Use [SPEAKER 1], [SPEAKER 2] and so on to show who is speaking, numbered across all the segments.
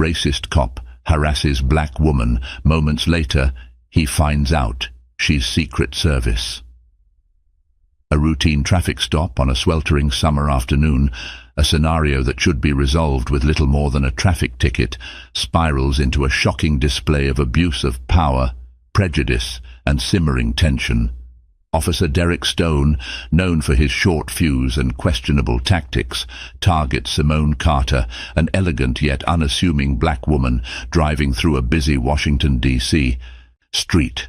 [SPEAKER 1] racist cop harasses black woman. Moments later, he finds out she's Secret Service. A routine traffic stop on a sweltering summer afternoon, a scenario that should be resolved with little more than a traffic ticket, spirals into a shocking display of abuse of power, prejudice, and simmering tension. Officer Derek Stone, known for his short fuse and questionable tactics, targets Simone Carter, an elegant yet unassuming black woman driving through a busy Washington, D.C. street.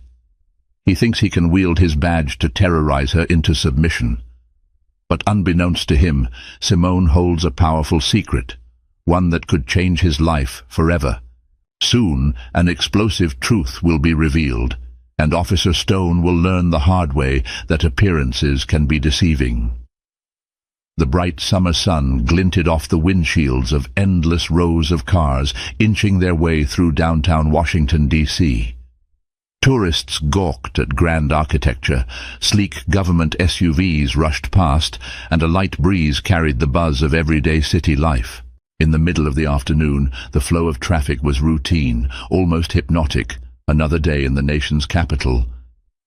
[SPEAKER 1] He thinks he can wield his badge to terrorize her into submission. But unbeknownst to him, Simone holds a powerful secret, one that could change his life forever. Soon, an explosive truth will be revealed, and Officer Stone will learn the hard way that appearances can be deceiving. The bright summer sun glinted off the windshields of endless rows of cars inching their way through downtown Washington, D.C. Tourists gawked at grand architecture, sleek government SUVs rushed past, and a light breeze carried the buzz of everyday city life. In the middle of the afternoon, the flow of traffic was routine, almost hypnotic. Another day in the nation's capital.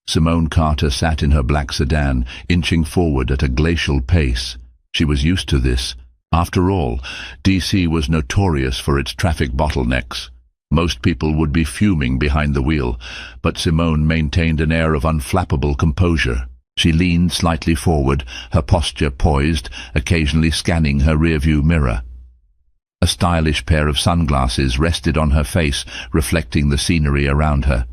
[SPEAKER 1] Simone Carter sat in her black sedan, inching forward at a glacial pace. She was used to this. After all, D.C. was notorious for its traffic bottlenecks. Most people would be fuming behind the wheel, but Simone maintained an air of unflappable composure. She leaned slightly forward, her posture poised, occasionally scanning her rearview mirror. A stylish pair of sunglasses rested on her face, reflecting the scenery around her.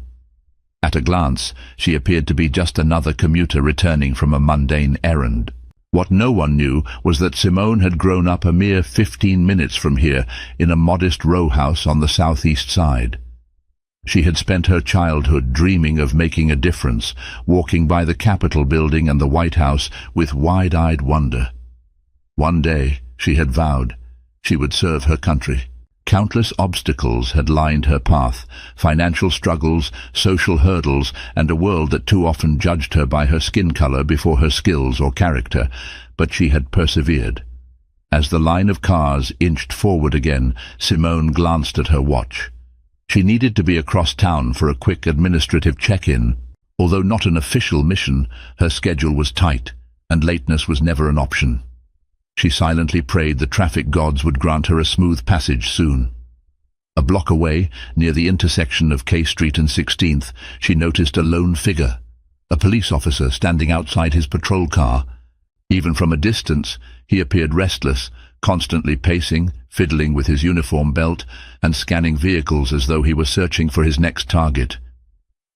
[SPEAKER 1] At a glance, she appeared to be just another commuter returning from a mundane errand. What no one knew was that Simone had grown up a mere 15 minutes from here, in a modest row house on the southeast side. She had spent her childhood dreaming of making a difference, walking by the Capitol building and the White House with wide-eyed wonder. One day, she had vowed, she would serve her country. Countless obstacles had lined her path, financial struggles, social hurdles, and a world that too often judged her by her skin color before her skills or character, but she had persevered. As the line of cars inched forward again, Simone glanced at her watch. She needed to be across town for a quick administrative check-in. Although not an official mission, her schedule was tight, and lateness was never an option. She silently prayed the traffic gods would grant her a smooth passage soon. A block away, near the intersection of K Street and 16th, she noticed a lone figure, a police officer standing outside his patrol car. Even from a distance, he appeared restless, constantly pacing, fiddling with his uniform belt, and scanning vehicles as though he were searching for his next target.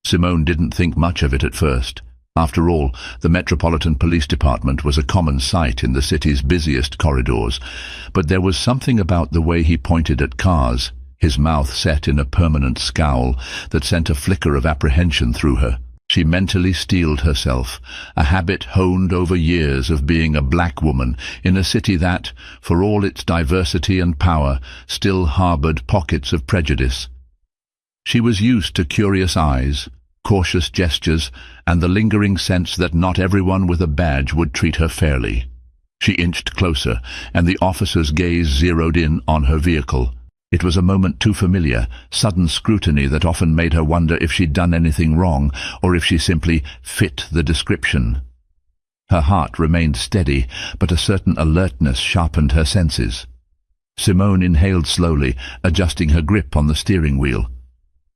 [SPEAKER 1] Simone didn't think much of it at first. After all, the Metropolitan Police Department was a common sight in the city's busiest corridors, but there was something about the way he pointed at cars, his mouth set in a permanent scowl, that sent a flicker of apprehension through her. She mentally steeled herself, a habit honed over years of being a black woman in a city that, for all its diversity and power, still harbored pockets of prejudice. She was used to curious eyes, cautious gestures, and the lingering sense that not everyone with a badge would treat her fairly. She inched closer, and the officer's gaze zeroed in on her vehicle. It was a moment too familiar, sudden scrutiny that often made her wonder if she'd done anything wrong, or if she simply fit the description. Her heart remained steady, but a certain alertness sharpened her senses. Simone inhaled slowly, adjusting her grip on the steering wheel.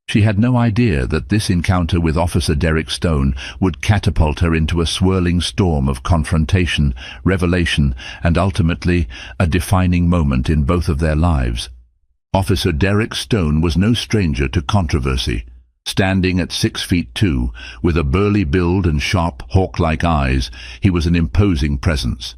[SPEAKER 1] She had no idea that this encounter with Officer Derek Stone would catapult her into a swirling storm of confrontation, revelation, and ultimately a defining moment in both of their lives. Officer Derek Stone was no stranger to controversy. Standing at 6'2", with a burly build and sharp, hawk-like eyes, he was an imposing presence.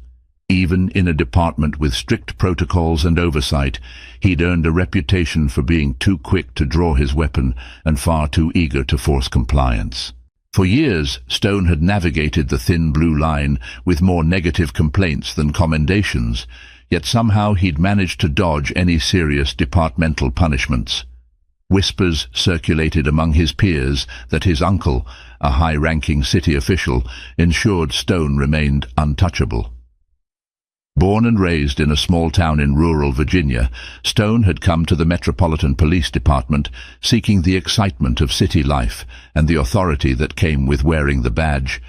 [SPEAKER 1] Even in a department with strict protocols and oversight, he'd earned a reputation for being too quick to draw his weapon and far too eager to force compliance. For years, Stone had navigated the thin blue line with more negative complaints than commendations, yet somehow he'd managed to dodge any serious departmental punishments. Whispers circulated among his peers that his uncle, a high-ranking city official, ensured Stone remained untouchable. Born and raised in a small town in rural Virginia, Stone had come to the Metropolitan Police Department seeking the excitement of city life and the authority that came with wearing the badge.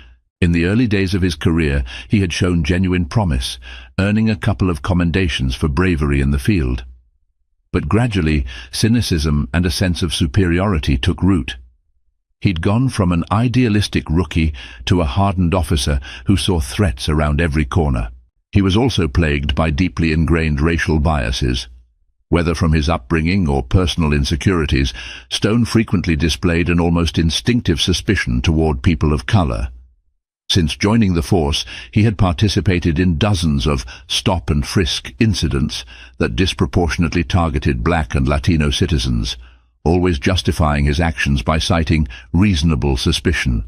[SPEAKER 1] In the early days of his career, he had shown genuine promise, earning a couple of commendations for bravery in the field. But gradually, cynicism and a sense of superiority took root. He'd gone from an idealistic rookie to a hardened officer who saw threats around every corner. He was also plagued by deeply ingrained racial biases. Whether from his upbringing or personal insecurities, Stone frequently displayed an almost instinctive suspicion toward people of color. Since joining the force, he had participated in dozens of stop-and-frisk incidents that disproportionately targeted black and Latino citizens, always justifying his actions by citing reasonable suspicion.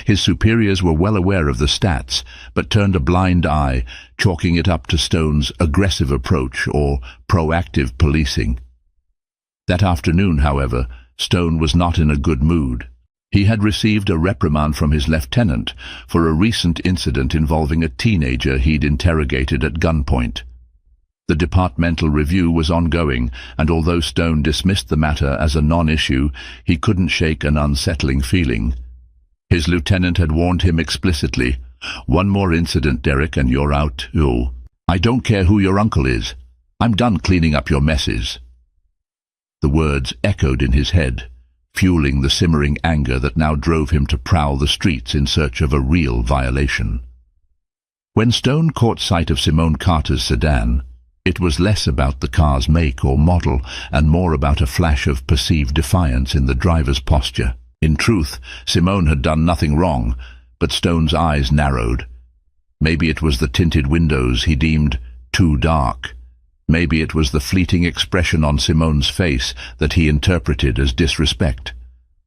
[SPEAKER 1] His superiors were well aware of the stats, but turned a blind eye, chalking it up to Stone's aggressive approach or proactive policing. That afternoon, however, Stone was not in a good mood. He had received a reprimand from his lieutenant for a recent incident involving a teenager he'd interrogated at gunpoint. The departmental review was ongoing, and although Stone dismissed the matter as a non-issue, he couldn't shake an unsettling feeling. His lieutenant had warned him explicitly, "One more incident, Derek, and you're out. Oh, I don't care who your uncle is. I'm done cleaning up your messes." The words echoed in his head, fueling the simmering anger that now drove him to prowl the streets in search of a real violation. When Stone caught sight of Simone Carter's sedan, it was less about the car's make or model and more about a flash of perceived defiance in the driver's posture. In truth, Simone had done nothing wrong, but Stone's eyes narrowed. Maybe it was the tinted windows he deemed too dark. Maybe it was the fleeting expression on Simone's face that he interpreted as disrespect.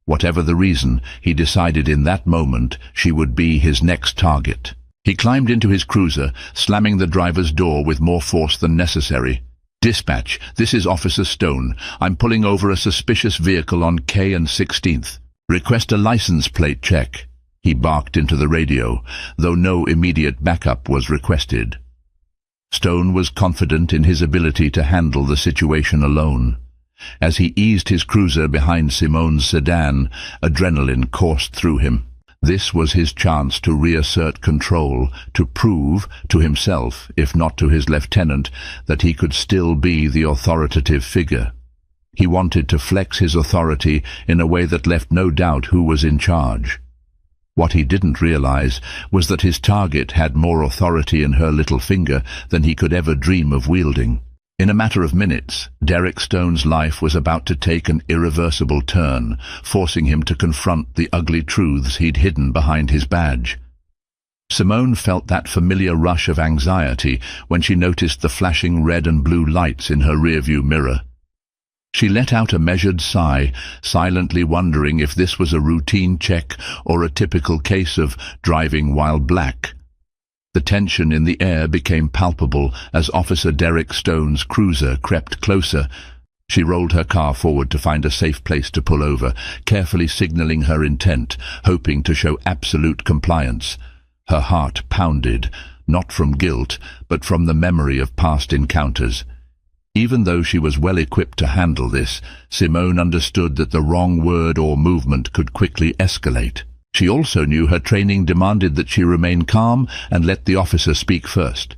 [SPEAKER 1] Whatever the reason, he decided in that moment she would be his next target. He climbed into his cruiser, slamming the driver's door with more force than necessary. "Dispatch, this is Officer Stone. I'm pulling over a suspicious vehicle on K and 16th. Request a license plate check," he barked into the radio, though no immediate backup was requested. Stone was confident in his ability to handle the situation alone. As he eased his cruiser behind Simone's sedan, adrenaline coursed through him. This was his chance to reassert control, to prove to himself, if not to his lieutenant, that he could still be the authoritative figure. He wanted to flex his authority in a way that left no doubt who was in charge. What he didn't realize was that his target had more authority in her little finger than he could ever dream of wielding. In a matter of minutes, Derek Stone's life was about to take an irreversible turn, forcing him to confront the ugly truths he'd hidden behind his badge. Simone felt that familiar rush of anxiety when she noticed the flashing red and blue lights in her rearview mirror. She let out a measured sigh, silently wondering if this was a routine check or a typical case of driving while black. The tension in the air became palpable as Officer Derek Stone's cruiser crept closer. She rolled her car forward to find a safe place to pull over, carefully signaling her intent, hoping to show absolute compliance. Her heart pounded, not from guilt, but from the memory of past encounters. Even though she was well equipped to handle this, Simone understood that the wrong word or movement could quickly escalate. She also knew her training demanded that she remain calm and let the officer speak first.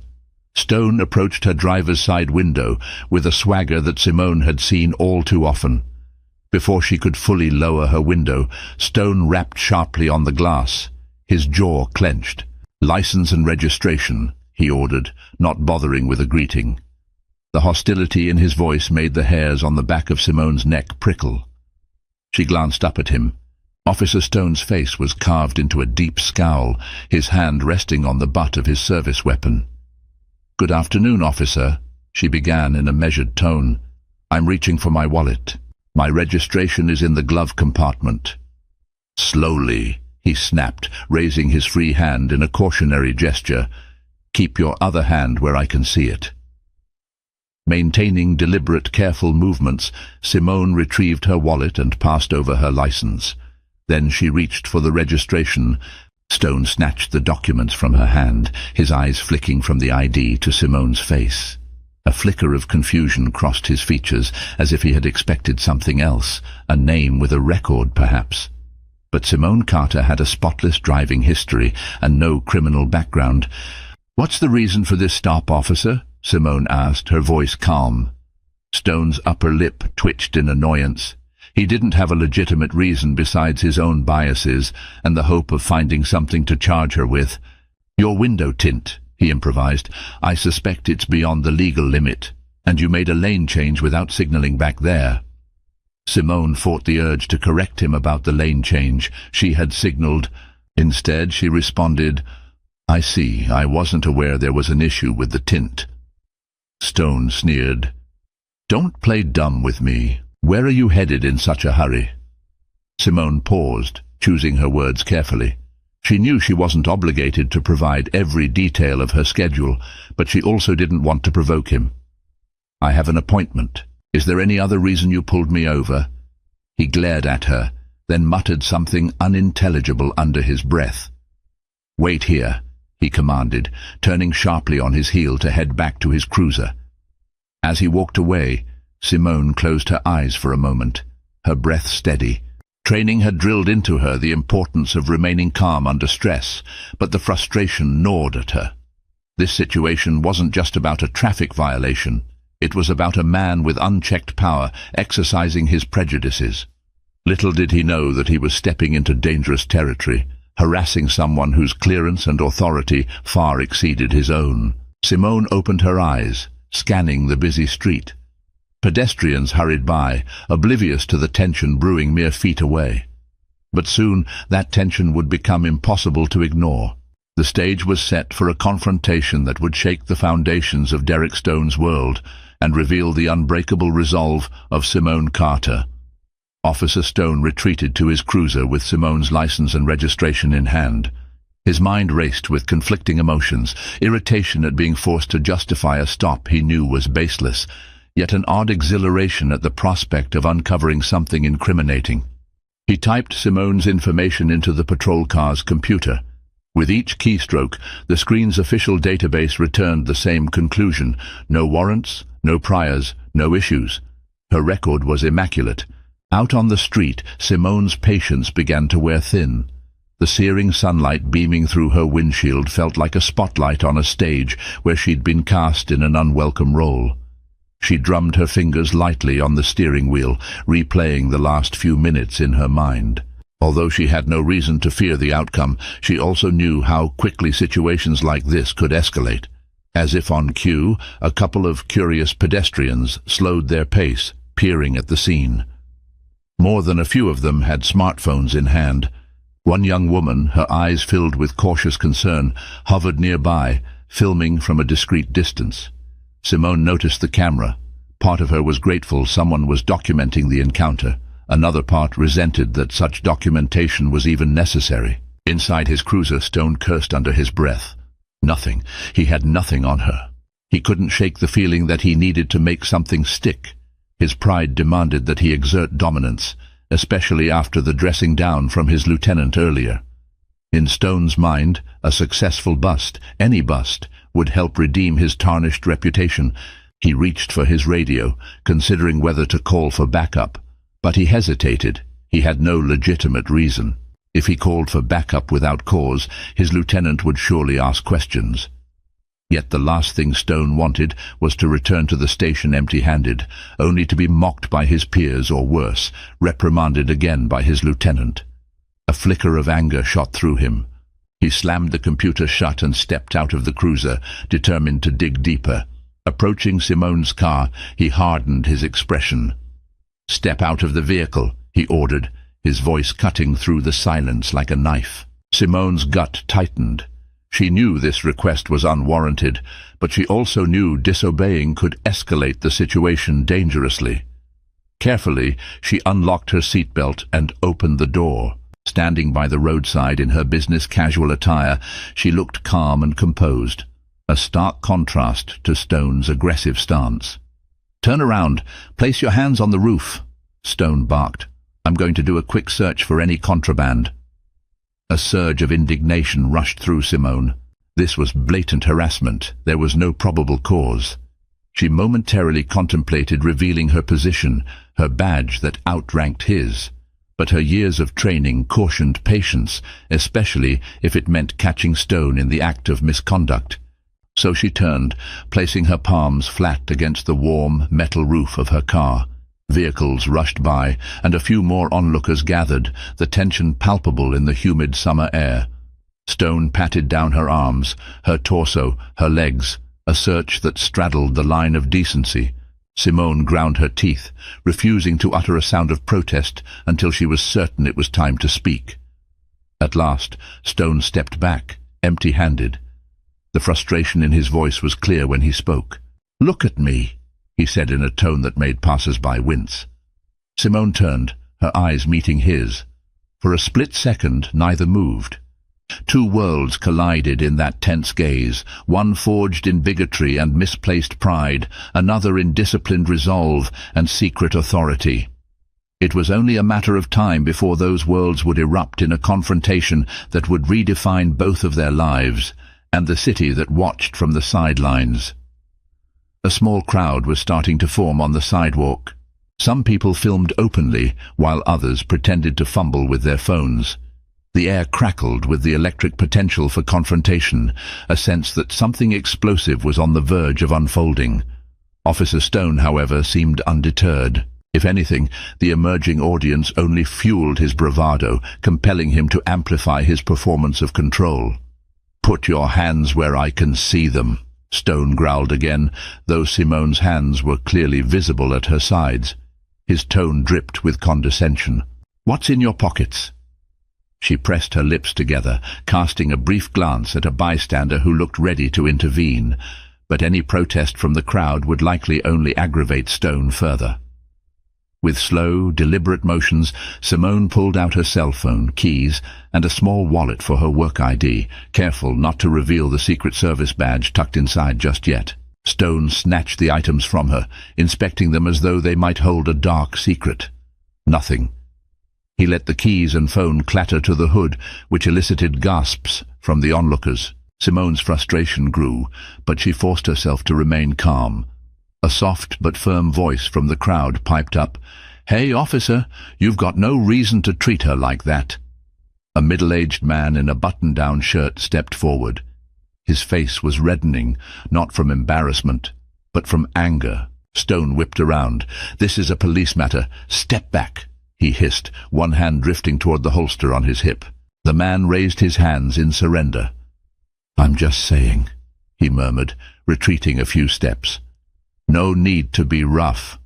[SPEAKER 1] Stone approached her driver's side window with a swagger that Simone had seen all too often. Before she could fully lower her window, Stone rapped sharply on the glass. His jaw clenched. "License and registration," he ordered, not bothering with a greeting. The hostility in his voice made the hairs on the back of Simone's neck prickle. She glanced up at him. Officer Stone's face was carved into a deep scowl, his hand resting on the butt of his service weapon. "Good afternoon, officer," she began in a measured tone. "I'm reaching for my wallet. My registration is in the glove compartment." "Slowly," he snapped, raising his free hand in a cautionary gesture. "Keep your other hand where I can see it." Maintaining deliberate, careful movements, Simone retrieved her wallet and passed over her license. Then she reached for the registration, Stone snatched the documents from her hand, his eyes flicking from the ID to Simone's face. A flicker of confusion crossed his features, as if he had expected something else, a name with a record perhaps. But Simone Carter had a spotless driving history and no criminal background. "What's the reason for this stop, officer?" Simone asked, her voice calm. Stone's upper lip twitched in annoyance. He didn't have a legitimate reason besides his own biases and the hope of finding something to charge her with. "Your window tint," he improvised. "I suspect it's beyond the legal limit, and you made a lane change without signaling back there." Simone fought the urge to correct him about the lane change. She had signaled. Instead, she responded, "I see. I wasn't aware there was an issue with the tint." Stone sneered. "Don't play dumb with me. Where are you headed in such a hurry?" Simone paused, choosing her words carefully. She knew she wasn't obligated to provide every detail of her schedule, but she also didn't want to provoke him. "I have an appointment. Is there any other reason you pulled me over?" He glared at her, then muttered something unintelligible under his breath. "Wait here," he commanded, turning sharply on his heel to head back to his cruiser. As he walked away, Simone closed her eyes for a moment, her breath steady. Training had drilled into her the importance of remaining calm under stress, but the frustration gnawed at her. This situation wasn't just about a traffic violation. It was about a man with unchecked power exercising his prejudices. Little did he know that he was stepping into dangerous territory, harassing someone whose clearance and authority far exceeded his own. Simone opened her eyes, scanning the busy street. Pedestrians hurried by, oblivious to the tension brewing mere feet away. But soon that tension would become impossible to ignore. The stage was set for a confrontation that would shake the foundations of Derek Stone's world and reveal the unbreakable resolve of Simone Carter. Officer Stone retreated to his cruiser with Simone's license and registration in hand. His mind raced with conflicting emotions, irritation at being forced to justify a stop he knew was baseless, yet an odd exhilaration at the prospect of uncovering something incriminating. He typed Simone's information into the patrol car's computer. With each keystroke, the screen's official database returned the same conclusion: no warrants, no priors, no issues. Her record was immaculate. Out on the street, Simone's patience began to wear thin. The searing sunlight beaming through her windshield felt like a spotlight on a stage where she'd been cast in an unwelcome role. She drummed her fingers lightly on the steering wheel, replaying the last few minutes in her mind. Although she had no reason to fear the outcome, she also knew how quickly situations like this could escalate. As if on cue, a couple of curious pedestrians slowed their pace, peering at the scene. More than a few of them had smartphones in hand. One young woman, her eyes filled with cautious concern, hovered nearby, filming from a discreet distance. Simone noticed the camera. Part of her was grateful someone was documenting the encounter. Another part resented that such documentation was even necessary. Inside his cruiser, Stone cursed under his breath. Nothing. He had nothing on her. He couldn't shake the feeling that he needed to make something stick. His pride demanded that he exert dominance, especially after the dressing down from his lieutenant earlier. In Stone's mind, a successful bust, any bust, would help redeem his tarnished reputation. He reached for his radio, considering whether to call for backup. But he hesitated. He had no legitimate reason. If he called for backup without cause, his lieutenant would surely ask questions. Yet the last thing Stone wanted was to return to the station empty-handed, only to be mocked by his peers or worse, reprimanded again by his lieutenant. A flicker of anger shot through him. He slammed the computer shut and stepped out of the cruiser, determined to dig deeper. Approaching Simone's car, he hardened his expression. "Step out of the vehicle," he ordered, his voice cutting through the silence like a knife. Simone's gut tightened. She knew this request was unwarranted, but she also knew disobeying could escalate the situation dangerously. Carefully, she unlocked her seatbelt and opened the door. Standing by the roadside in her business-casual attire, she looked calm and composed, a stark contrast to Stone's aggressive stance. "Turn around. Place your hands on the roof," Stone barked. "I'm going to do a quick search for any contraband." A surge of indignation rushed through Simone. This was blatant harassment. There was no probable cause. She momentarily contemplated revealing her position, her badge that outranked his. But her years of training cautioned patience, especially if it meant catching Stone in the act of misconduct. So she turned, placing her palms flat against the warm, metal roof of her car. Vehicles rushed by, and a few more onlookers gathered, the tension palpable in the humid summer air. Stone patted down her arms, her torso, her legs, a search that straddled the line of decency. Simone ground her teeth, refusing to utter a sound of protest until she was certain it was time to speak. At last, Stone stepped back, empty-handed. The frustration in his voice was clear when he spoke. "Look at me," he said in a tone that made passers-by wince. Simone turned, her eyes meeting his. For a split second, neither moved. Two worlds collided in that tense gaze, one forged in bigotry and misplaced pride, another in disciplined resolve and secret authority. It was only a matter of time before those worlds would erupt in a confrontation that would redefine both of their lives, and the city that watched from the sidelines. A small crowd was starting to form on the sidewalk. Some people filmed openly, while others pretended to fumble with their phones. The air crackled with the electric potential for confrontation, a sense that something explosive was on the verge of unfolding. Officer Stone, however, seemed undeterred. If anything, the emerging audience only fueled his bravado, compelling him to amplify his performance of control. "Put your hands where I can see them," Stone growled again, though Simone's hands were clearly visible at her sides. His tone dripped with condescension. "What's in your pockets?" She pressed her lips together, casting a brief glance at a bystander who looked ready to intervene, but any protest from the crowd would likely only aggravate Stone further. With slow, deliberate motions, Simone pulled out her cell phone, keys, and a small wallet for her work ID, careful not to reveal the Secret Service badge tucked inside just yet. Stone snatched the items from her, inspecting them as though they might hold a dark secret. Nothing. He let the keys and phone clatter to the hood, which elicited gasps from the onlookers. Simone's frustration grew, but she forced herself to remain calm. A soft but firm voice from the crowd piped up, "Hey, officer, you've got no reason to treat her like that." A middle-aged man in a button-down shirt stepped forward. His face was reddening, not from embarrassment, but from anger. Stone whipped around. "This is a police matter. Step back," he hissed, one hand drifting toward the holster on his hip. The man raised his hands in surrender. "I'm just saying," he murmured, retreating a few steps. "No need to be rough."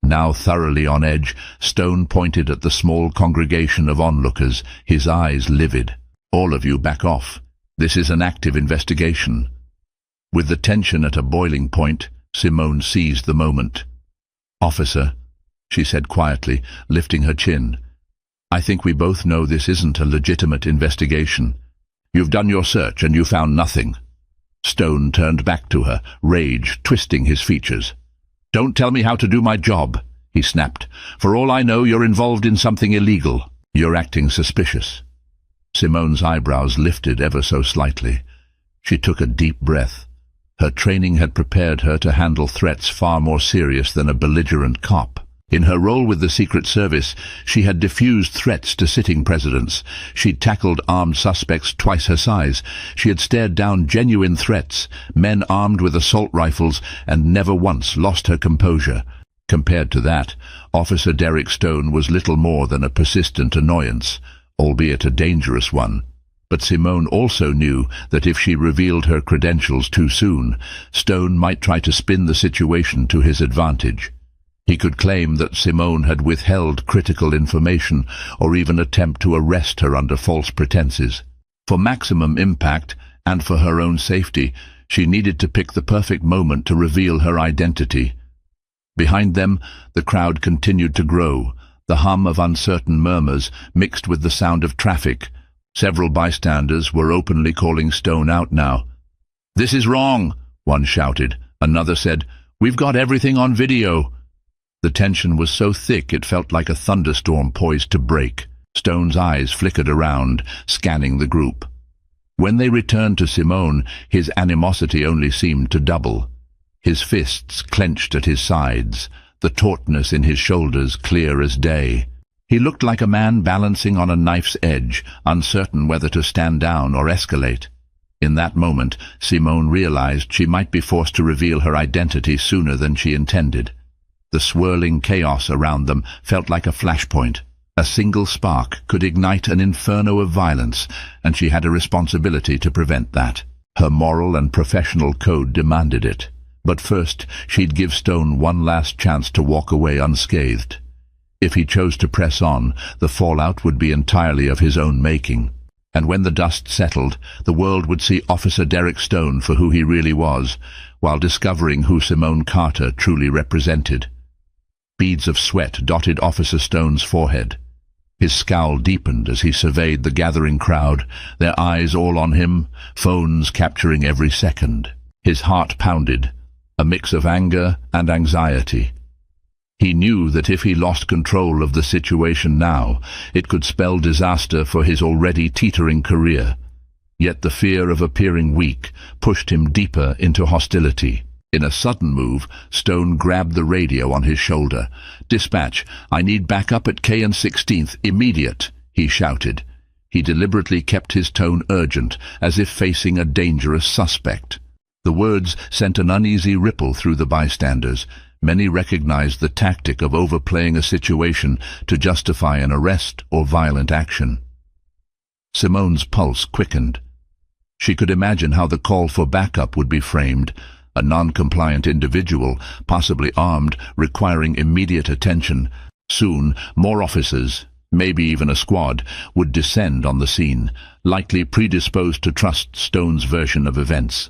[SPEAKER 1] Now thoroughly on edge, Stone pointed at the small congregation of onlookers, his eyes livid. "All of you back off. This is an active investigation." With the tension at a boiling point, Simone seized the moment. "Officer," she said quietly, lifting her chin, "I think we both know this isn't a legitimate investigation. You've done your search and you found nothing." Stone turned back to her, rage twisting his features. "Don't tell me how to do my job," he snapped. "For all I know, you're involved in something illegal. You're acting suspicious." Simone's eyebrows lifted ever so slightly. She took a deep breath. Her training had prepared her to handle threats far more serious than a belligerent cop. In her role with the Secret Service, she had diffused threats to sitting presidents. She'd tackled armed suspects twice her size. She had stared down genuine threats, men armed with assault rifles, and never once lost her composure. Compared to that, Officer Derek Stone was little more than a persistent annoyance, albeit a dangerous one. But Simone also knew that if she revealed her credentials too soon, Stone might try to spin the situation to his advantage. He could claim that Simone had withheld critical information or even attempt to arrest her under false pretenses. For maximum impact, and for her own safety, she needed to pick the perfect moment to reveal her identity. Behind them, the crowd continued to grow, the hum of uncertain murmurs mixed with the sound of traffic. Several bystanders were openly calling Stone out now. "This is wrong," one shouted. Another said, "We've got everything on video." The tension was so thick it felt like a thunderstorm poised to break. Stone's eyes flickered around, scanning the group. When they returned to Simone, his animosity only seemed to double. His fists clenched at his sides, the tautness in his shoulders clear as day. He looked like a man balancing on a knife's edge, uncertain whether to stand down or escalate. In that moment, Simone realized she might be forced to reveal her identity sooner than she intended. The swirling chaos around them felt like a flashpoint. A single spark could ignite an inferno of violence, and she had a responsibility to prevent that. Her moral and professional code demanded it. But first, she'd give Stone one last chance to walk away unscathed. If he chose to press on, the fallout would be entirely of his own making. And when the dust settled, the world would see Officer Derek Stone for who he really was, while discovering who Simone Carter truly represented. Beads of sweat dotted Officer Stone's forehead. His scowl deepened as he surveyed the gathering crowd, their eyes all on him, phones capturing every second. His heart pounded, a mix of anger and anxiety. He knew that if he lost control of the situation now, it could spell disaster for his already teetering career. Yet the fear of appearing weak pushed him deeper into hostility. In a sudden move, Stone grabbed the radio on his shoulder. "Dispatch, I need backup at K and 16th, immediate," he shouted. He deliberately kept his tone urgent, as if facing a dangerous suspect. The words sent an uneasy ripple through the bystanders. Many recognized the tactic of overplaying a situation to justify an arrest or violent action. Simone's pulse quickened. She could imagine how the call for backup would be framed. A non-compliant individual, possibly armed, requiring immediate attention. Soon, more officers, maybe even a squad, would descend on the scene, likely predisposed to trust Stone's version of events.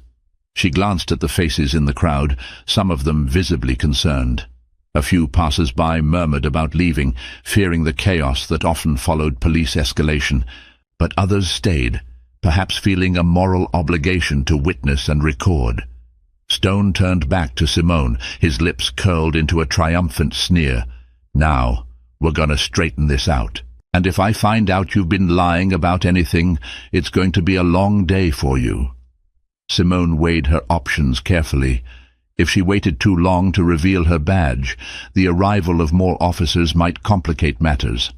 [SPEAKER 1] She glanced at the faces in the crowd, some of them visibly concerned. A few passers-by murmured about leaving, fearing the chaos that often followed police escalation, but others stayed, perhaps feeling a moral obligation to witness and record. Stone turned back to Simone, his lips curled into a triumphant sneer. "Now, we're gonna straighten this out. And if I find out you've been lying about anything, it's going to be a long day for you." Simone weighed her options carefully. If she waited too long to reveal her badge, the arrival of more officers might complicate matters.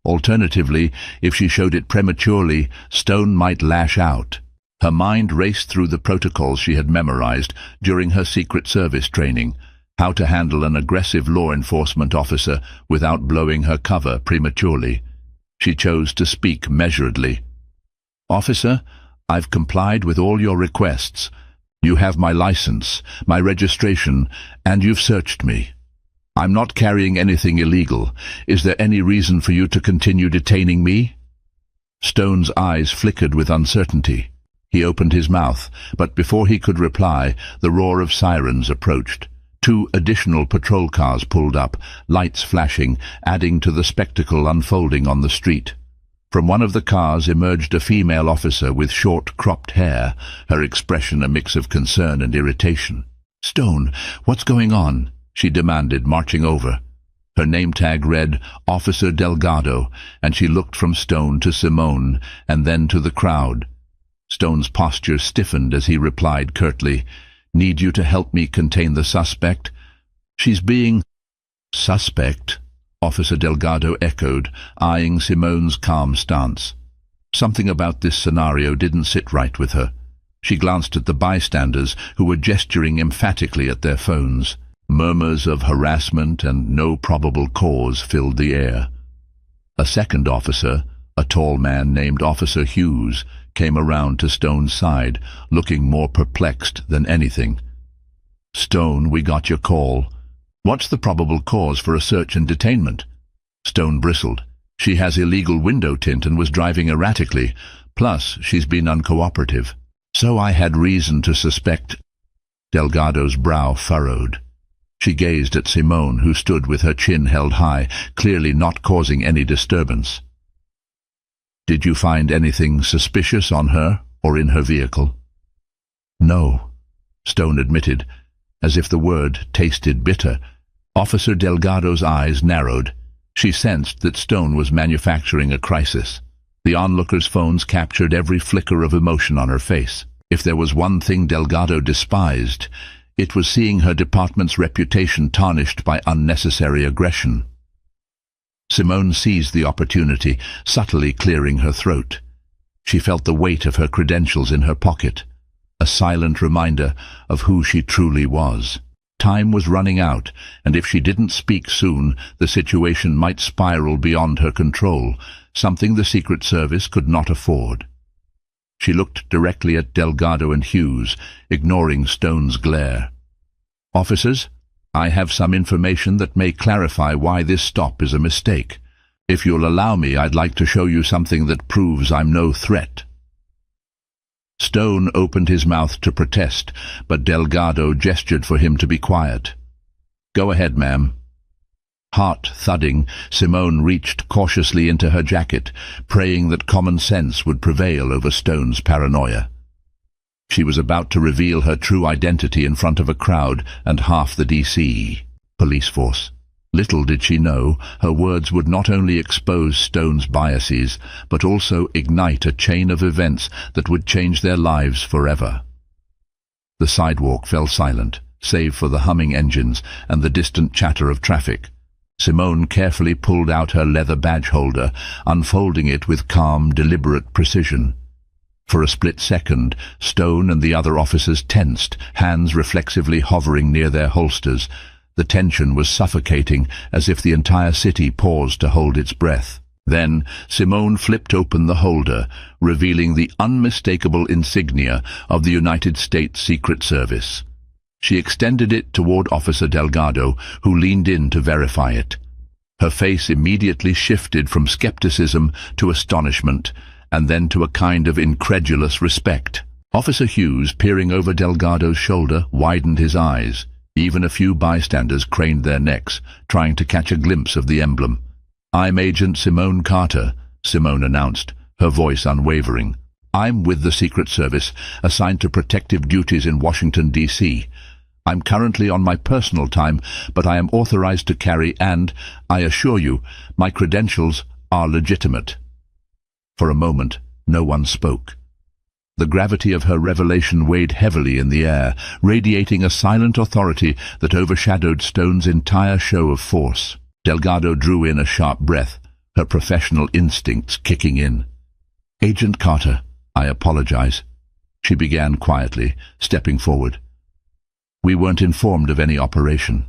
[SPEAKER 1] Alternatively, if she showed it prematurely, Stone might lash out. Her mind raced through the protocols she had memorized during her Secret Service training, how to handle an aggressive law enforcement officer without blowing her cover prematurely. She chose to speak measuredly. "Officer, I've complied with all your requests. You have my license, my registration, and you've searched me. I'm not carrying anything illegal. Is there any reason for you to continue detaining me?" Stone's eyes flickered with uncertainty. He opened his mouth, but before he could reply, the roar of sirens approached. 2 additional patrol cars pulled up, lights flashing, adding to the spectacle unfolding on the street. From one of the cars emerged a female officer with short, cropped hair, her expression a mix of concern and irritation. "Stone, what's going on?" she demanded, marching over. Her name tag read Officer Delgado, and she looked from Stone to Simone and then to the crowd. Stone's posture stiffened as he replied curtly, "Need you to help me contain the suspect?" "She's being—" "Suspect?" Officer Delgado echoed, eyeing Simone's calm stance. Something about this scenario didn't sit right with her. She glanced at the bystanders, who were gesturing emphatically at their phones. Murmurs of harassment and no probable cause filled the air. A second officer, a tall man named Officer Hughes, came around to Stone's side, looking more perplexed than anything. "Stone, we got your call. What's the probable cause for a search and detainment?" Stone bristled. "She has illegal window tint and was driving erratically. Plus, she's been uncooperative." "So I had reason to suspect—" Delgado's brow furrowed. She gazed at Simone, who stood with her chin held high, clearly not causing any disturbance. "Did you find anything suspicious on her or in her vehicle?" "No," Stone admitted, as if the word tasted bitter. Officer Delgado's eyes narrowed. She sensed that Stone was manufacturing a crisis. The onlookers' phones captured every flicker of emotion on her face. If there was one thing Delgado despised, it was seeing her department's reputation tarnished by unnecessary aggression. Simone seized the opportunity, subtly clearing her throat. She felt the weight of her credentials in her pocket, a silent reminder of who she truly was. Time was running out, and if she didn't speak soon, the situation might spiral beyond her control, something the Secret Service could not afford. She looked directly at Delgado and Hughes, ignoring Stone's glare. "Officers, I have some information that may clarify why this stop is a mistake. If you'll allow me, I'd like to show you something that proves I'm no threat." Stone opened his mouth to protest, but Delgado gestured for him to be quiet. "Go ahead, ma'am." Heart thudding, Simone reached cautiously into her jacket, praying that common sense would prevail over Stone's paranoia. She was about to reveal her true identity in front of a crowd and half the DC police force. Little did she know, her words would not only expose Stone's biases, but also ignite a chain of events that would change their lives forever. The sidewalk fell silent, save for the humming engines and the distant chatter of traffic. Simone carefully pulled out her leather badge holder, unfolding it with calm, deliberate precision. For a split second, Stone and the other officers tensed, hands reflexively hovering near their holsters. The tension was suffocating, as if the entire city paused to hold its breath. Then Simone flipped open the holder, revealing the unmistakable insignia of the United States Secret Service. She extended it toward Officer Delgado, who leaned in to verify it. Her face immediately shifted from skepticism to astonishment, and then to a kind of incredulous respect. Officer Hughes, peering over Delgado's shoulder, widened his eyes. Even a few bystanders craned their necks, trying to catch a glimpse of the emblem. "I'm Agent Simone Carter," Simone announced, her voice unwavering. "I'm with the Secret Service, assigned to protective duties in Washington, D.C. I'm currently on my personal time, but I am authorized to carry and, I assure you, my credentials are legitimate." For a moment, no one spoke. The gravity of her revelation weighed heavily in the air, radiating a silent authority that overshadowed Stone's entire show of force. Delgado drew in a sharp breath, her professional instincts kicking in. "Agent Carter, I apologize," she began quietly, stepping forward. "We weren't informed of any operation."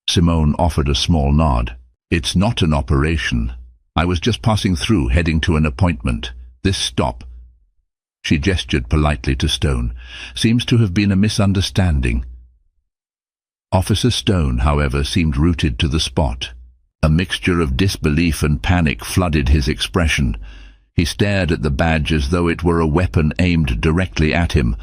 [SPEAKER 1] Simone offered a small nod. "It's not an operation. I was just passing through, heading to an appointment. This stop," she gestured politely to Stone, "seems to have been a misunderstanding." Officer Stone, however, seemed rooted to the spot. A mixture of disbelief and panic flooded his expression. He stared at the badge as though it were a weapon aimed directly at him.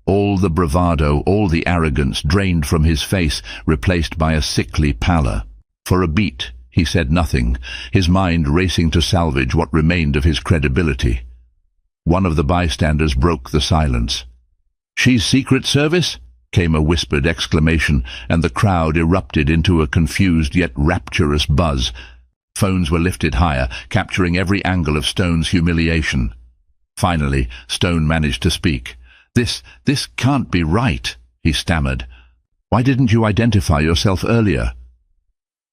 [SPEAKER 1] All the bravado, all the arrogance drained from his face, replaced by a sickly pallor. For a beat, he said nothing, his mind racing to salvage what remained of his credibility. One of the bystanders broke the silence. "She's Secret Service?" came a whispered exclamation, and the crowd erupted into a confused yet rapturous buzz. Phones were lifted higher, capturing every angle of Stone's humiliation. Finally, Stone managed to speak. This can't be right," he stammered. "Why didn't you identify yourself earlier?"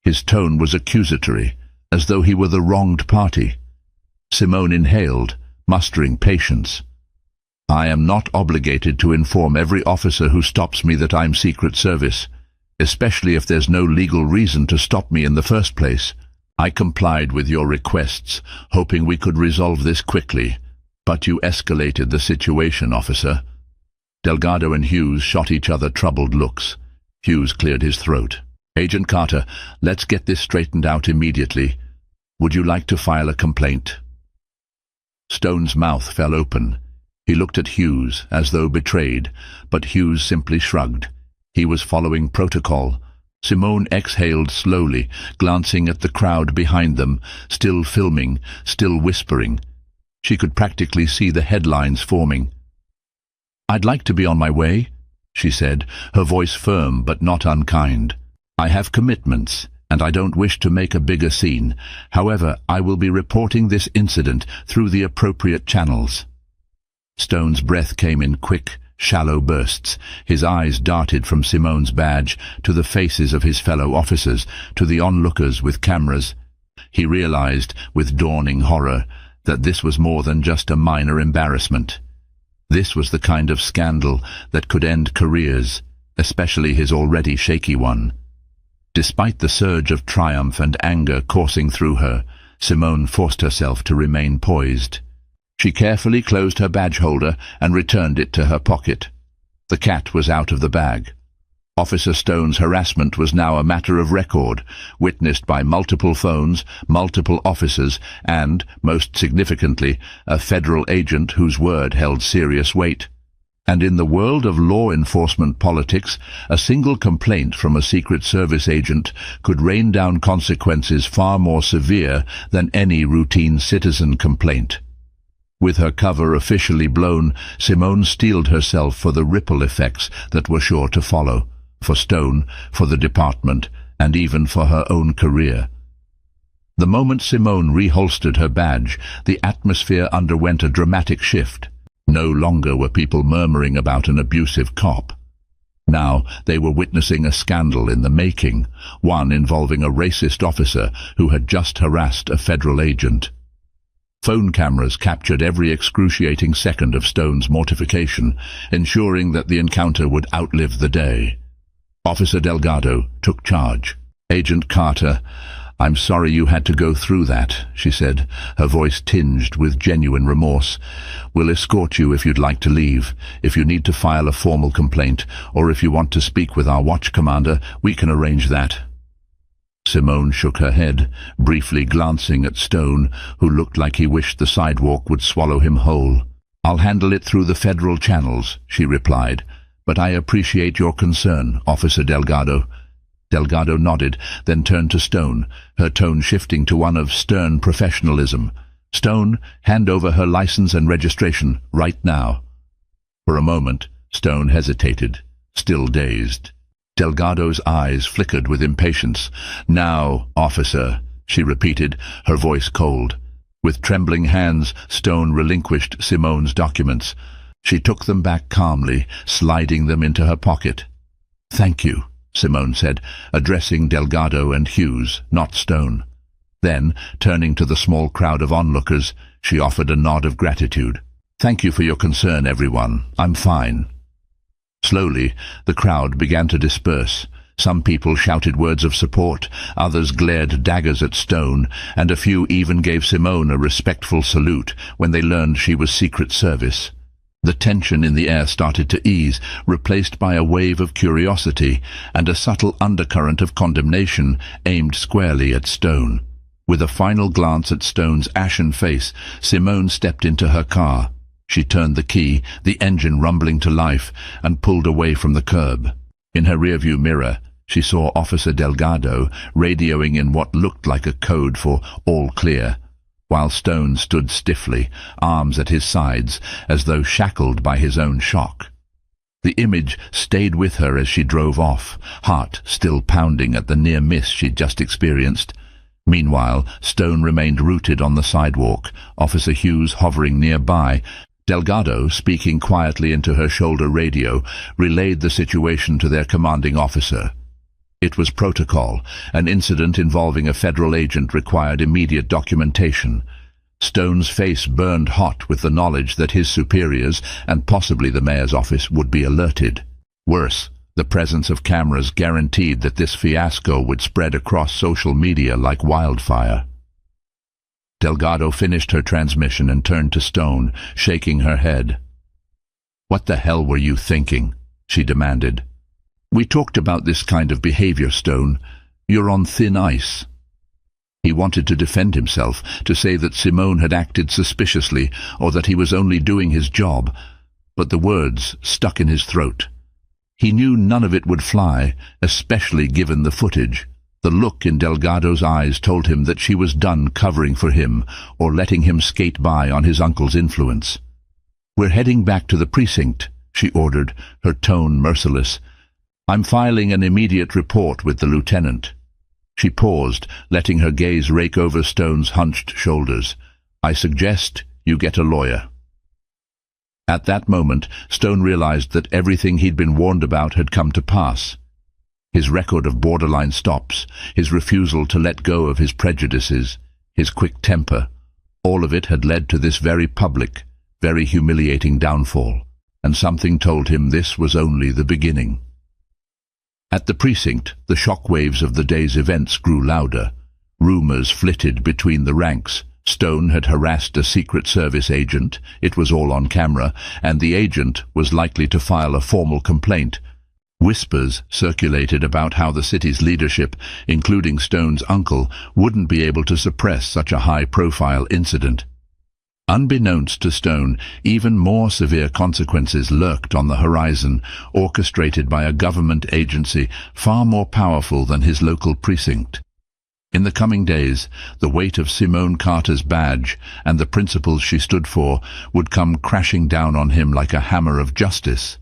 [SPEAKER 1] His tone was accusatory, as though he were the wronged party. Simone inhaled, mustering patience. "I am not obligated to inform every officer who stops me that I'm Secret Service, especially if there's no legal reason to stop me in the first place. I complied with your requests, hoping we could resolve this quickly, but you escalated the situation, officer." Delgado and Hughes shot each other troubled looks. Hughes cleared his throat. "Agent Carter, let's get this straightened out immediately. Would you like to file a complaint?" Stone's mouth fell open. He looked at Hughes, as though betrayed, but Hughes simply shrugged. He was following protocol. Simone exhaled slowly, glancing at the crowd behind them, still filming, still whispering. She could practically see the headlines forming. "I'd like to be on my way," she said, her voice firm but not unkind. "I have commitments. and I don't wish to make a bigger scene. However, I will be reporting this incident through the appropriate channels." Stone's breath came in quick, shallow bursts. His eyes darted from Simone's badge to the faces of his fellow officers, to the onlookers with cameras. He realized, with dawning horror, that this was more than just a minor embarrassment. This was the kind of scandal that could end careers, especially his already shaky one. Despite the surge of triumph and anger coursing through her, Simone forced herself to remain poised. She carefully closed her badge holder and returned it to her pocket. The cat was out of the bag. Officer Stone's harassment was now a matter of record, witnessed by multiple phones, multiple officers, and, most significantly, a federal agent whose word held serious weight. And in the world of law enforcement politics, a single complaint from a Secret Service agent could rain down consequences far more severe than any routine citizen complaint. With her cover officially blown, Simone steeled herself for the ripple effects that were sure to follow, for Stone, for the department, and even for her own career. The moment Simone reholstered her badge, the atmosphere underwent a dramatic shift. No longer were people murmuring about an abusive cop. Now they were witnessing a scandal in the making, one involving a racist officer who had just harassed a federal agent. Phone cameras captured every excruciating second of Stone's mortification, ensuring that the encounter would outlive the day. Officer Delgado took charge. "Agent Carter, I'm sorry you had to go through that," she said, her voice tinged with genuine remorse. "We'll escort you if you'd like to leave. If you need to file a formal complaint, or if you want to speak with our watch commander, we can arrange that." Simone shook her head, briefly glancing at Stone, who looked like he wished the sidewalk would swallow him whole. "I'll handle it through the federal channels," she replied. "But I appreciate your concern, Officer Delgado." Delgado nodded, then turned to Stone, her tone shifting to one of stern professionalism. "Stone, hand over her license and registration, right now." For a moment, Stone hesitated, still dazed. Delgado's eyes flickered with impatience. "Now, officer," she repeated, her voice cold. With trembling hands, Stone relinquished Simone's documents. She took them back calmly, sliding them into her pocket. "Thank you," Simone said, addressing Delgado and Hughes, not Stone. Then, turning to the small crowd of onlookers, she offered a nod of gratitude. "Thank you for your concern, everyone. I'm fine." Slowly, the crowd began to disperse. Some people shouted words of support, others glared daggers at Stone, and a few even gave Simone a respectful salute when they learned she was Secret Service. The tension in the air started to ease, replaced by a wave of curiosity and a subtle undercurrent of condemnation aimed squarely at Stone. With a final glance at Stone's ashen face, Simone stepped into her car. She turned the key, the engine rumbling to life, and pulled away from the curb. In her rearview mirror, she saw Officer Delgado radioing in what looked like a code for "all clear," while Stone stood stiffly, arms at his sides, as though shackled by his own shock. The image stayed with her as she drove off, heart still pounding at the near miss she'd just experienced. Meanwhile, Stone remained rooted on the sidewalk, Officer Hughes hovering nearby. Delgado, speaking quietly into her shoulder radio, relayed the situation to their commanding officer. It was protocol. An incident involving a federal agent required immediate documentation. Stone's face burned hot with the knowledge that his superiors, and possibly the mayor's office, would be alerted. Worse, the presence of cameras guaranteed that this fiasco would spread across social media like wildfire. Delgado finished her transmission and turned to Stone, shaking her head. "What the hell were you thinking?" she demanded. "We talked about this kind of behavior, Stone. You're on thin ice." He wanted to defend himself, to say that Simone had acted suspiciously, or that he was only doing his job, but the words stuck in his throat. He knew none of it would fly, especially given the footage. The look in Delgado's eyes told him that she was done covering for him, or letting him skate by on his uncle's influence. "We're heading back to the precinct," she ordered, her tone merciless. "I'm filing an immediate report with the lieutenant." She paused, letting her gaze rake over Stone's hunched shoulders. "I suggest you get a lawyer." At that moment, Stone realized that everything he'd been warned about had come to pass. His record of borderline stops, his refusal to let go of his prejudices, his quick temper, all of it had led to this very public, very humiliating downfall, and something told him this was only the beginning. At the precinct, the shockwaves of the day's events grew louder. Rumors flitted between the ranks. Stone had harassed a Secret Service agent, it was all on camera, and the agent was likely to file a formal complaint. Whispers circulated about how the city's leadership, including Stone's uncle, wouldn't be able to suppress such a high-profile incident. Unbeknownst to Stone, even more severe consequences lurked on the horizon, orchestrated by a government agency far more powerful than his local precinct. In the coming days, the weight of Simone Carter's badge and the principles she stood for would come crashing down on him like a hammer of justice.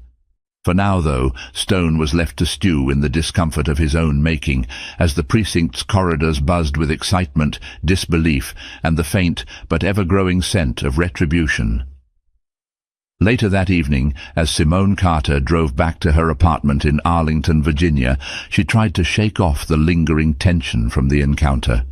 [SPEAKER 1] For now, though, Stone was left to stew in the discomfort of his own making, as the precinct's corridors buzzed with excitement, disbelief, and the faint but ever-growing scent of retribution. Later that evening, as Simone Carter drove back to her apartment in Arlington, Virginia, she tried to shake off the lingering tension from the encounter.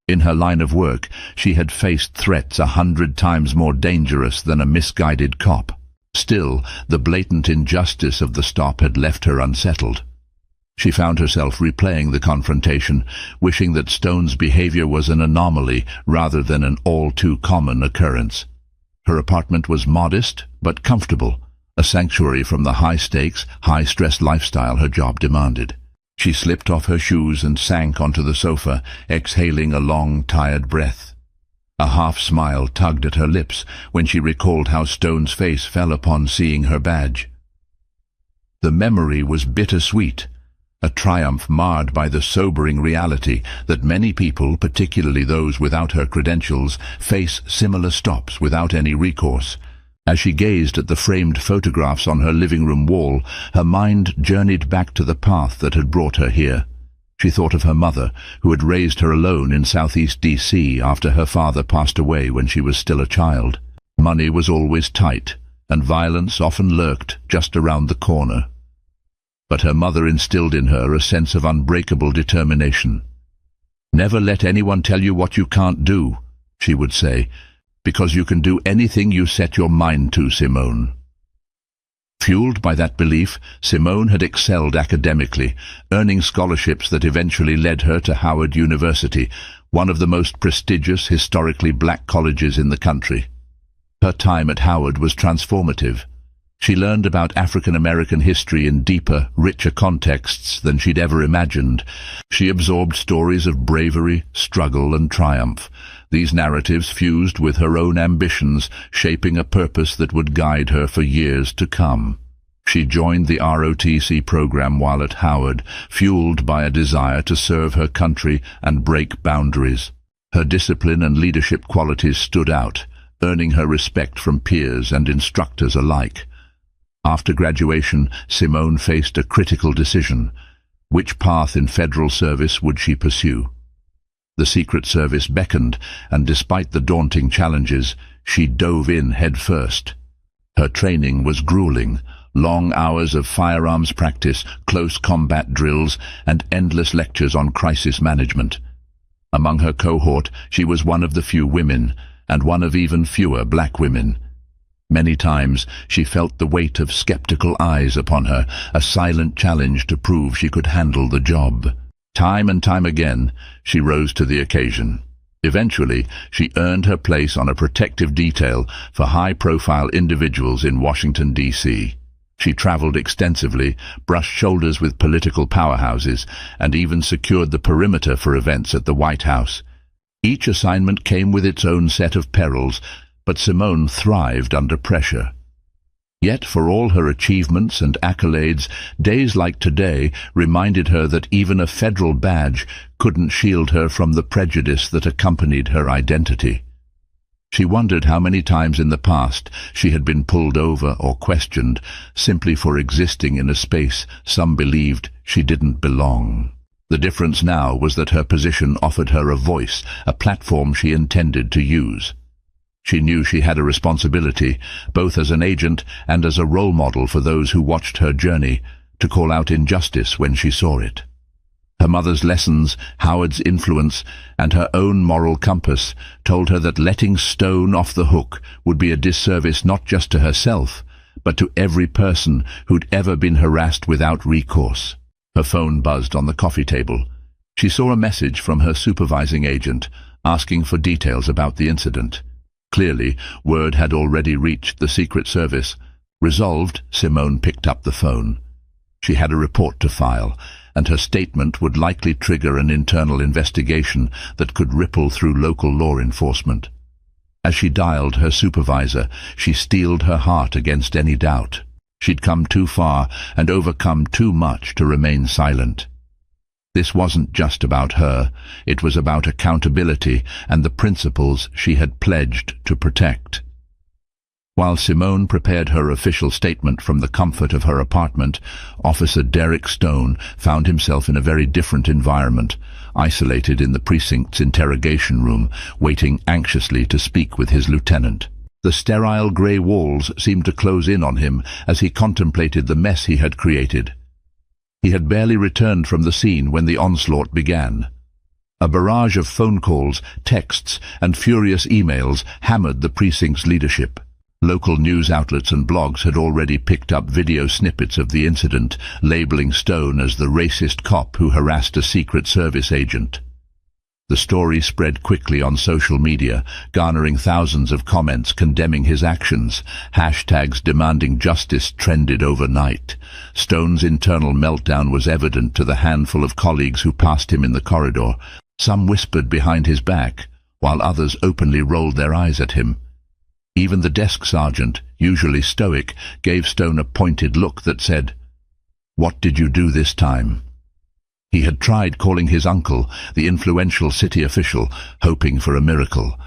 [SPEAKER 1] In her line of work, she had faced threats 100 times more dangerous than a misguided cop. Still, the blatant injustice of the stop had left her unsettled. She found herself replaying the confrontation, wishing that Stone's behavior was an anomaly rather than an all-too-common occurrence. Her apartment was modest but comfortable, a sanctuary from the high-stakes, high-stress lifestyle her job demanded. She slipped off her shoes and sank onto the sofa, exhaling a long, tired breath. A half-smile tugged at her lips when she recalled how Stone's face fell upon seeing her badge. The memory was bittersweet, a triumph marred by the sobering reality that many people, particularly those without her credentials, face similar stops without any recourse. As she gazed at the framed photographs on her living room wall, her mind journeyed back to the path that had brought her here. She thought of her mother, who had raised her alone in Southeast D.C. after her father passed away when she was still a child. Money was always tight, and violence often lurked just around the corner. But her mother instilled in her a sense of unbreakable determination. "Never let anyone tell you what you can't do," she would say, "because you can do anything you set your mind to, Simone." Fueled by that belief, Simone had excelled academically, earning scholarships that eventually led her to Howard University, one of the most prestigious historically black colleges in the country. Her time at Howard was transformative. She learned about African American history in deeper, richer contexts than she'd ever imagined. She absorbed stories of bravery, struggle, and triumph. These narratives fused with her own ambitions, shaping a purpose that would guide her for years to come. She joined the ROTC program while at Howard, fueled by a desire to serve her country and break boundaries. Her discipline and leadership qualities stood out, earning her respect from peers and instructors alike. After graduation, Simone faced a critical decision. Which path in federal service would she pursue? The Secret Service beckoned, and despite the daunting challenges, she dove in head first. Her training was grueling, long hours of firearms practice, close combat drills, and endless lectures on crisis management. Among her cohort, she was one of the few women, and one of even fewer black women. Many times she felt the weight of skeptical eyes upon her, a silent challenge to prove she could handle the job. Time and time again, she rose to the occasion. Eventually, she earned her place on a protective detail for high-profile individuals in Washington, D.C. She traveled extensively, brushed shoulders with political powerhouses, and even secured the perimeter for events at the White House. Each assignment came with its own set of perils, but Simone thrived under pressure. Yet, for all her achievements and accolades, days like today reminded her that even a federal badge couldn't shield her from the prejudice that accompanied her identity. She wondered how many times in the past she had been pulled over or questioned simply for existing in a space some believed she didn't belong. The difference now was that her position offered her a voice, a platform she intended to use. She knew she had a responsibility, both as an agent and as a role model for those who watched her journey, to call out injustice when she saw it. Her mother's lessons, Howard's influence, and her own moral compass told her that letting Stone off the hook would be a disservice not just to herself, but to every person who'd ever been harassed without recourse. Her phone buzzed on the coffee table. She saw a message from her supervising agent, asking for details about the incident. Clearly, word had already reached the Secret Service. Resolved, Simone picked up the phone. She had a report to file, and her statement would likely trigger an internal investigation that could ripple through local law enforcement. As she dialed her supervisor, she steeled her heart against any doubt. She'd come too far and overcome too much to remain silent. This wasn't just about her, it was about accountability and the principles she had pledged to protect. While Simone prepared her official statement from the comfort of her apartment, Officer Derek Stone found himself in a very different environment, isolated in the precinct's interrogation room, waiting anxiously to speak with his lieutenant. The sterile grey walls seemed to close in on him as he contemplated the mess he had created. He had barely returned from the scene when the onslaught began. A barrage of phone calls, texts, and furious emails hammered the precinct's leadership. Local news outlets and blogs had already picked up video snippets of the incident, labeling Stone as the racist cop who harassed a Secret Service agent. The story spread quickly on social media, garnering thousands of comments condemning his actions. Hashtags demanding justice trended overnight. Stone's internal meltdown was evident to the handful of colleagues who passed him in the corridor. Some whispered behind his back, while others openly rolled their eyes at him. Even the desk sergeant, usually stoic, gave Stone a pointed look that said, "What did you do this time?" He had tried calling his uncle, the influential city official, hoping for a miracle.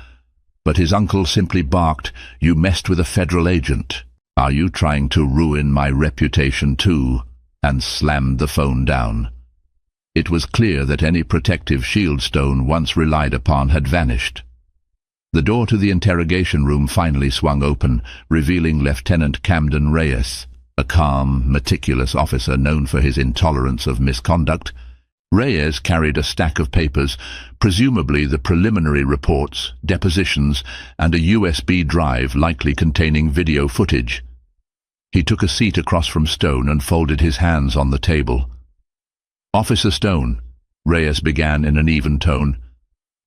[SPEAKER 1] But his uncle simply barked, "You messed with a federal agent. Are you trying to ruin my reputation too?" and slammed the phone down. It was clear that any protective shield Stone once relied upon had vanished. The door to the interrogation room finally swung open, revealing Lieutenant Camden Reyes, a calm, meticulous officer known for his intolerance of misconduct. Reyes carried a stack of papers, presumably the preliminary reports, depositions, and a USB drive likely containing video footage. He took a seat across from Stone and folded his hands on the table. "Officer Stone," Reyes began in an even tone,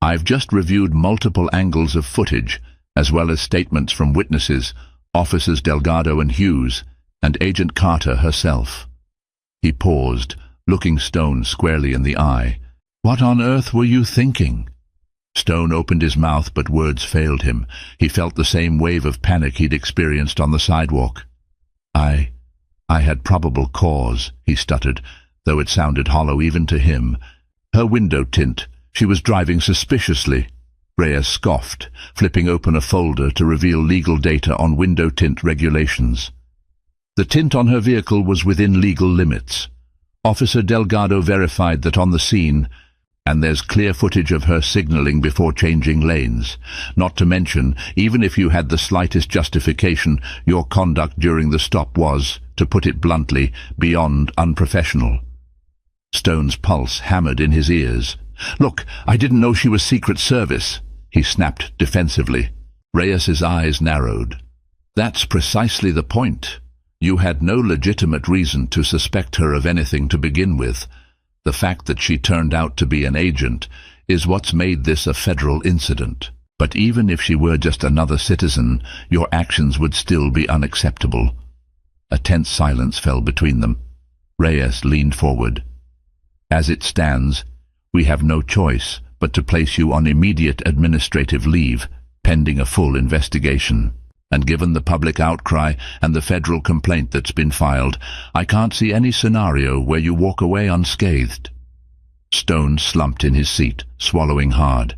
[SPEAKER 1] "I've just reviewed multiple angles of footage, as well as statements from witnesses, Officers Delgado and Hughes, and Agent Carter herself." He paused, looking Stone squarely in the eye. "What on earth were you thinking?" Stone opened his mouth, but words failed him. He felt the same wave of panic he'd experienced on the sidewalk. I had probable cause," he stuttered, though it sounded hollow even to him. "Her window tint. She was driving suspiciously." Reyes scoffed, flipping open a folder to reveal legal data on window tint regulations. The tint on her vehicle was within legal limits. Officer Delgado verified that on the scene, and there's clear footage of her signaling before changing lanes. Not to mention, even if you had the slightest justification, your conduct during the stop was, to put it bluntly, beyond unprofessional. Stone's pulse hammered in his ears. "Look, I didn't know she was Secret Service," he snapped defensively. Reyes's eyes narrowed. "That's precisely the point. You had no legitimate reason to suspect her of anything to begin with. The fact that she turned out to be an agent is what's made this a federal incident. But even if she were just another citizen, your actions would still be unacceptable." A tense silence fell between them. Reyes leaned forward. "As it stands, we have no choice but to place you on immediate administrative leave, pending a full investigation. And given the public outcry and the federal complaint that's been filed, I can't see any scenario where you walk away unscathed." Stone slumped in his seat, swallowing hard.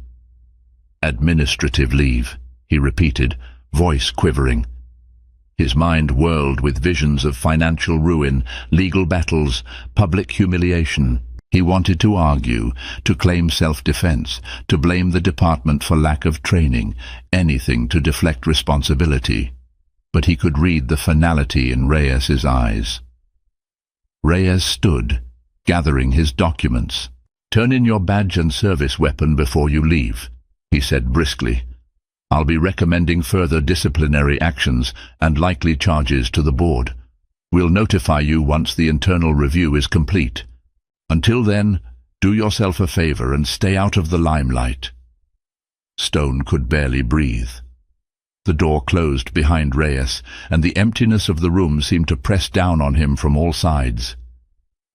[SPEAKER 1] "Administrative leave," he repeated, voice quivering. His mind whirled with visions of financial ruin, legal battles, public humiliation. He wanted to argue, to claim self-defense, to blame the department for lack of training, anything to deflect responsibility. But he could read the finality in Reyes's eyes. Reyes stood, gathering his documents. "Turn in your badge and service weapon before you leave," he said briskly. "I'll be recommending further disciplinary actions and likely charges to the board. We'll notify you once the internal review is complete. Until then, do yourself a favor and stay out of the limelight." Stone could barely breathe. The door closed behind Reyes, and the emptiness of the room seemed to press down on him from all sides.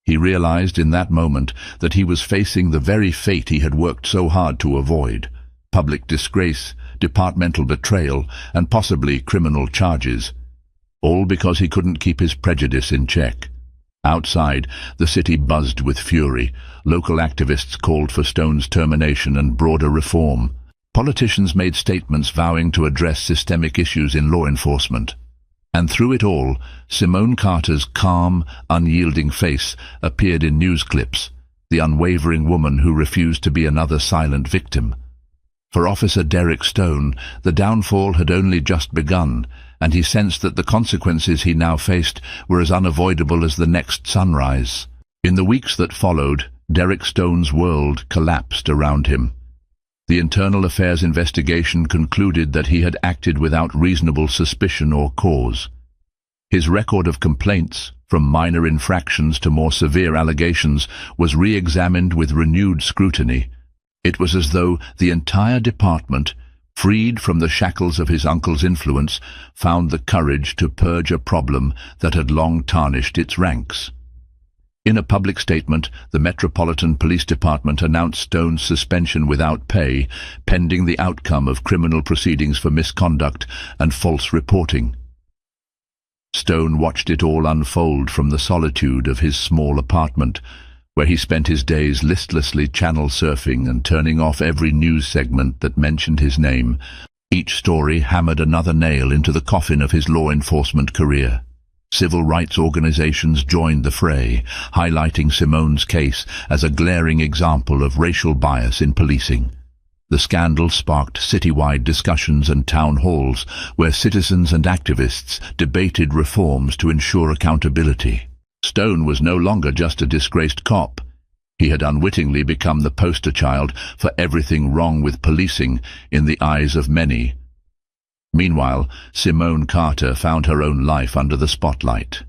[SPEAKER 1] He realized in that moment that he was facing the very fate he had worked so hard to avoid: public disgrace, departmental betrayal, and possibly criminal charges. All because he couldn't keep his prejudice in check. Outside, the city buzzed with fury. Local activists called for Stone's termination and broader reform. Politicians made statements vowing to address systemic issues in law enforcement. And through it all, Simone Carter's calm, unyielding face appeared in news clips, the unwavering woman who refused to be another silent victim. For Officer Derek Stone, the downfall had only just begun, and he sensed that the consequences he now faced were as unavoidable as the next sunrise. In the weeks that followed, Derek Stone's world collapsed around him. The internal affairs investigation concluded that he had acted without reasonable suspicion or cause. His record of complaints, from minor infractions to more severe allegations, was re-examined with renewed scrutiny. It was as though the entire department, freed from the shackles of his uncle's influence, found the courage to purge a problem that had long tarnished its ranks. In a public statement, the Metropolitan Police Department announced Stone's suspension without pay, pending the outcome of criminal proceedings for misconduct and false reporting. Stone watched it all unfold from the solitude of his small apartment, where he spent his days listlessly channel surfing and turning off every news segment that mentioned his name. Each story hammered another nail into the coffin of his law enforcement career. Civil rights organizations joined the fray, highlighting Simone's case as a glaring example of racial bias in policing. The scandal sparked citywide discussions and town halls where citizens and activists debated reforms to ensure accountability. Stone was no longer just a disgraced cop. He had unwittingly become the poster child for everything wrong with policing in the eyes of many. Meanwhile, Simone Carter found her own life under the spotlight.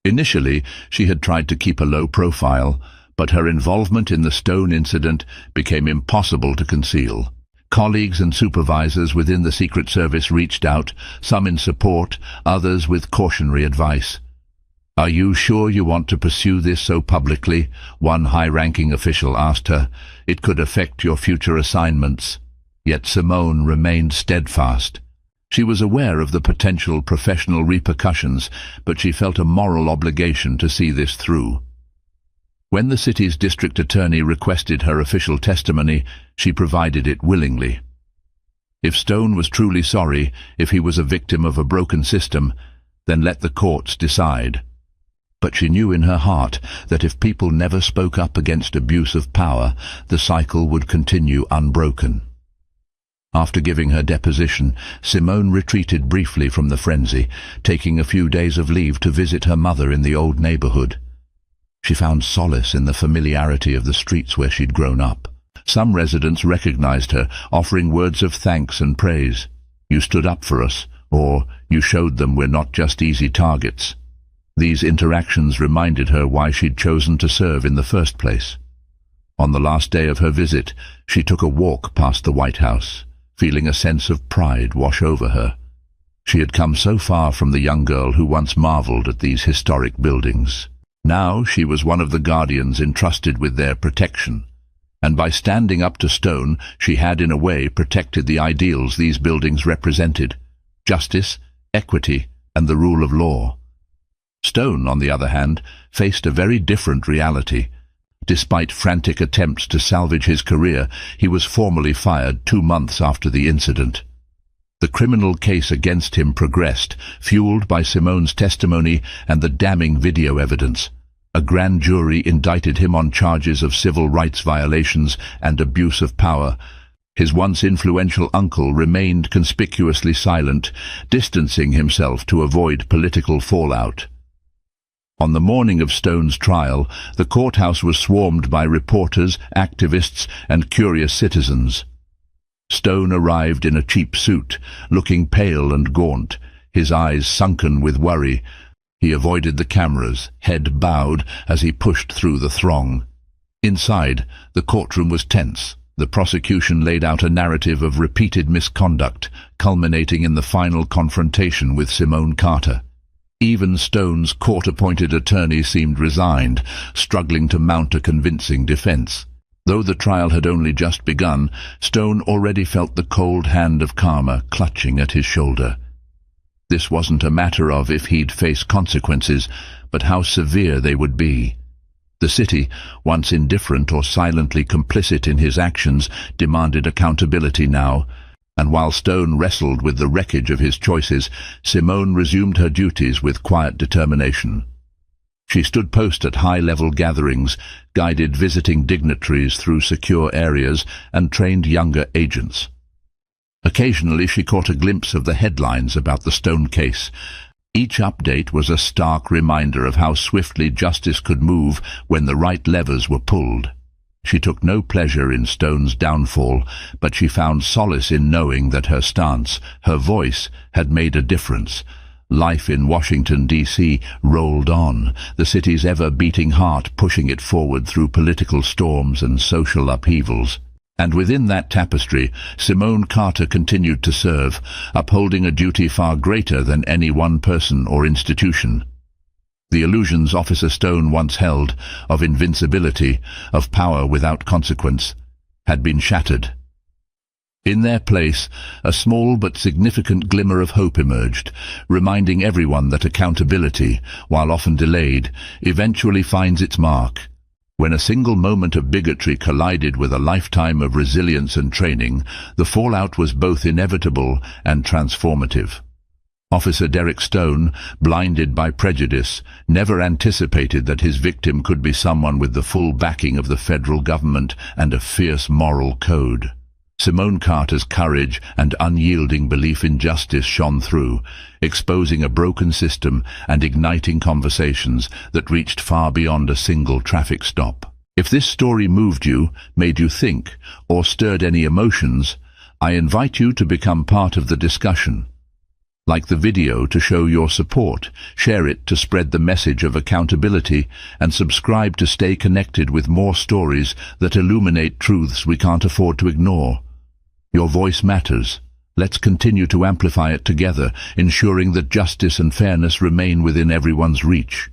[SPEAKER 1] Initially, she had tried to keep a low profile, but her involvement in the Stone incident became impossible to conceal. Colleagues and supervisors within the Secret Service reached out, some in support, others with cautionary advice. "Are you sure you want to pursue this so publicly?" one high-ranking official asked her. "It could affect your future assignments." Yet Simone remained steadfast. She was aware of the potential professional repercussions, but she felt a moral obligation to see this through. When the city's district attorney requested her official testimony, she provided it willingly. If Stone was truly sorry, if he was a victim of a broken system, then let the courts decide. But she knew in her heart that if people never spoke up against abuse of power, the cycle would continue unbroken. After giving her deposition, Simone retreated briefly from the frenzy, taking a few days of leave to visit her mother in the old neighborhood. She found solace in the familiarity of the streets where she'd grown up. Some residents recognized her, offering words of thanks and praise. "You stood up for us," or "You showed them we're not just easy targets." These interactions reminded her why she'd chosen to serve in the first place. On the last day of her visit, she took a walk past the White House, feeling a sense of pride wash over her. She had come so far from the young girl who once marveled at these historic buildings. Now she was one of the guardians entrusted with their protection, and by standing up to Stone, she had in a way protected the ideals these buildings represented: justice, equity, and the rule of law. Stone, on the other hand, faced a very different reality. Despite frantic attempts to salvage his career, he was formally fired 2 months after the incident. The criminal case against him progressed, fueled by Simone's testimony and the damning video evidence. A grand jury indicted him on charges of civil rights violations and abuse of power. His once influential uncle remained conspicuously silent, distancing himself to avoid political fallout. On the morning of Stone's trial, the courthouse was swarmed by reporters, activists, and curious citizens. Stone arrived in a cheap suit, looking pale and gaunt, his eyes sunken with worry. He avoided the cameras, head bowed, as he pushed through the throng. Inside, the courtroom was tense. The prosecution laid out a narrative of repeated misconduct, culminating in the final confrontation with Simone Carter. Even Stone's court-appointed attorney seemed resigned, struggling to mount a convincing defense. Though the trial had only just begun, Stone already felt the cold hand of karma clutching at his shoulder. This wasn't a matter of if he'd face consequences, but how severe they would be. The city, once indifferent or silently complicit in his actions, demanded accountability now, and while Stone wrestled with the wreckage of his choices, Simone resumed her duties with quiet determination. She stood post at high-level gatherings, guided visiting dignitaries through secure areas, and trained younger agents. Occasionally she caught a glimpse of the headlines about the Stone case. Each update was a stark reminder of how swiftly justice could move when the right levers were pulled. She took no pleasure in Stone's downfall, but she found solace in knowing that her stance, her voice, had made a difference. Life in Washington, D.C. rolled on, the city's ever-beating heart pushing it forward through political storms and social upheavals. And within that tapestry, Simone Carter continued to serve, upholding a duty far greater than any one person or institution. The illusions Officer Stone once held, of invincibility, of power without consequence, had been shattered. In their place, a small but significant glimmer of hope emerged, reminding everyone that accountability, while often delayed, eventually finds its mark. When a single moment of bigotry collided with a lifetime of resilience and training, the fallout was both inevitable and transformative. Officer Derek Stone, blinded by prejudice, never anticipated that his victim could be someone with the full backing of the federal government and a fierce moral code. Simone Carter's courage and unyielding belief in justice shone through, exposing a broken system and igniting conversations that reached far beyond a single traffic stop. If this story moved you, made you think, or stirred any emotions, I invite you to become part of the discussion. Like the video to show your support, share it to spread the message of accountability, and subscribe to stay connected with more stories that illuminate truths we can't afford to ignore. Your voice matters. Let's continue to amplify it together, ensuring that justice and fairness remain within everyone's reach.